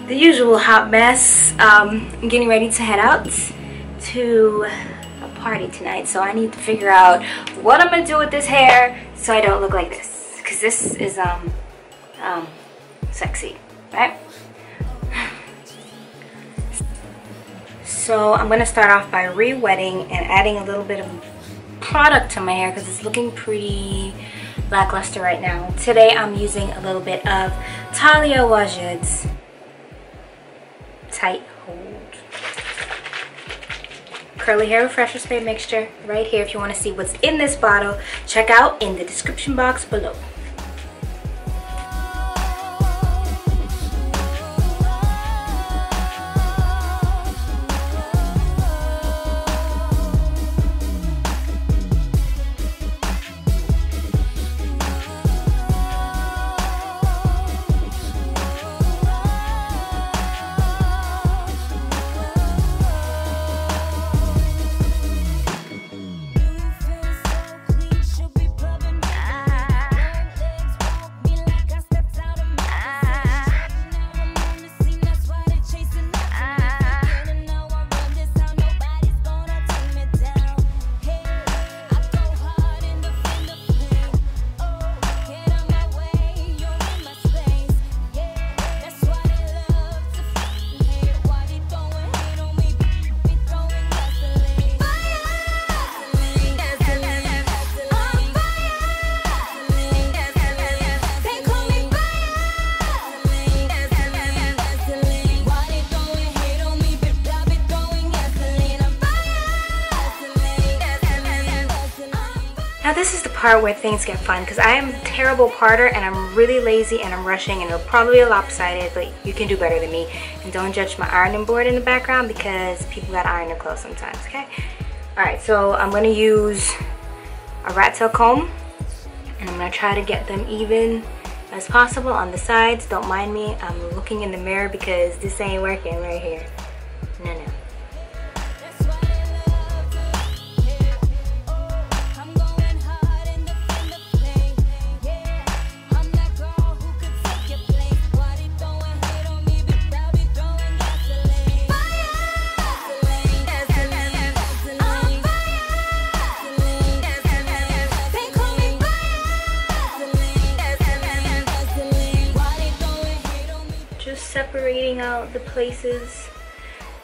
the usual hot mess. I'm getting ready to head out to a party tonight, so I need to figure out what I'm gonna do with this hair so I don't look like this, because this is sexy, right? So I'm gonna start off by re-wetting and adding a little bit of product to my hair because it's looking pretty lackluster right now. Today I'm using a little bit of Taliah Waajid's Tight Hold Curly Hair Refresher Spray Mixture right here. If you want to see what's in this bottle, check out in the description box below. Now this is the part where things get fun, because I am a terrible parter and I'm really lazy and I'm rushing and it'll probably be lopsided, but you can do better than me. And don't judge my ironing board in the background because people gotta iron their clothes sometimes, okay? Alright, so I'm gonna use a rat tail comb and I'm gonna try to get them even as possible on the sides. Don't mind me, I'm looking in the mirror because this ain't working right here. No. Separating out the places,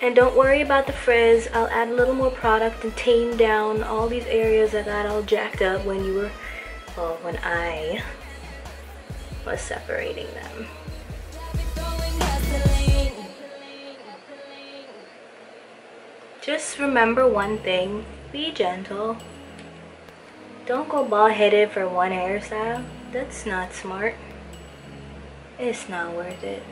and don't worry about the frizz. I'll add a little more product and tame down all these areas that got all jacked up when I was separating them. Just remember one thing, be gentle. Don't go bald-headed for one hairstyle. That's not smart. It's not worth it.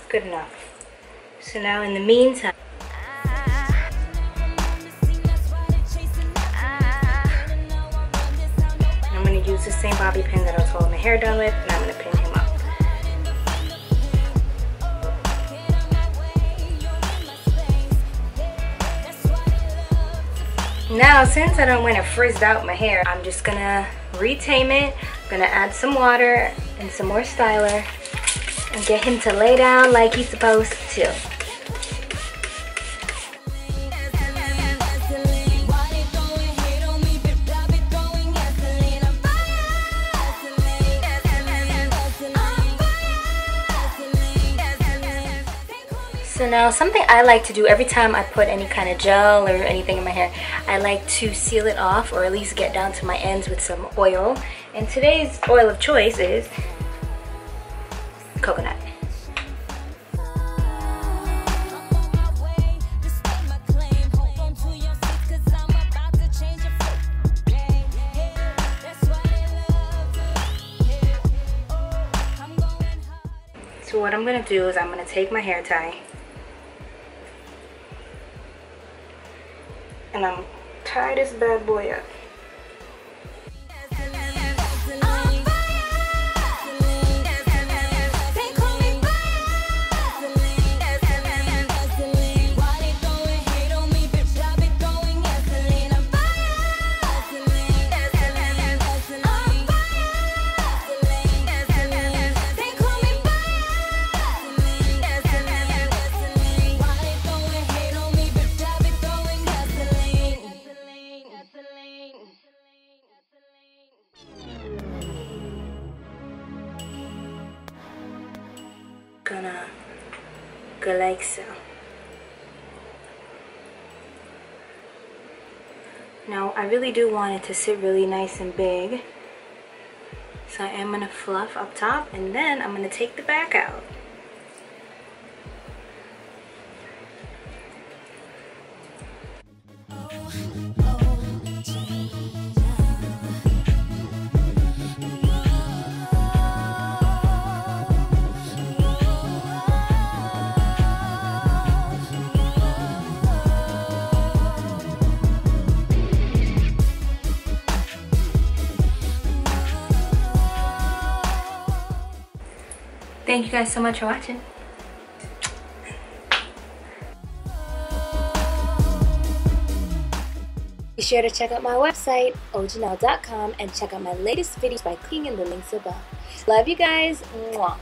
Good enough. So now in the meantime, I'm going to use the same bobby pin that I was holding my hair down with, and I'm going to pin him up. Now since I don't want to frizz out my hair, I'm just going to retame it. I'm going to add some water and some more styler and get him to lay down like he's supposed to. So now something I like to do every time I put any kind of gel or anything in my hair, I like to seal it off or at least get down to my ends with some oil. And today's oil of choice is coconut. So what I'm going to do is I'm going to take my hair tie and I'm tie this bad boy up. Gonna go like so. Now I really do want it to sit really nice and big, so I am gonna fluff up top and then I'm gonna take the back out. Thank you guys so much for watching. Be sure to check out my website, OhGinelle.com, and check out my latest videos by clicking in the links above. Love you guys. Mwah.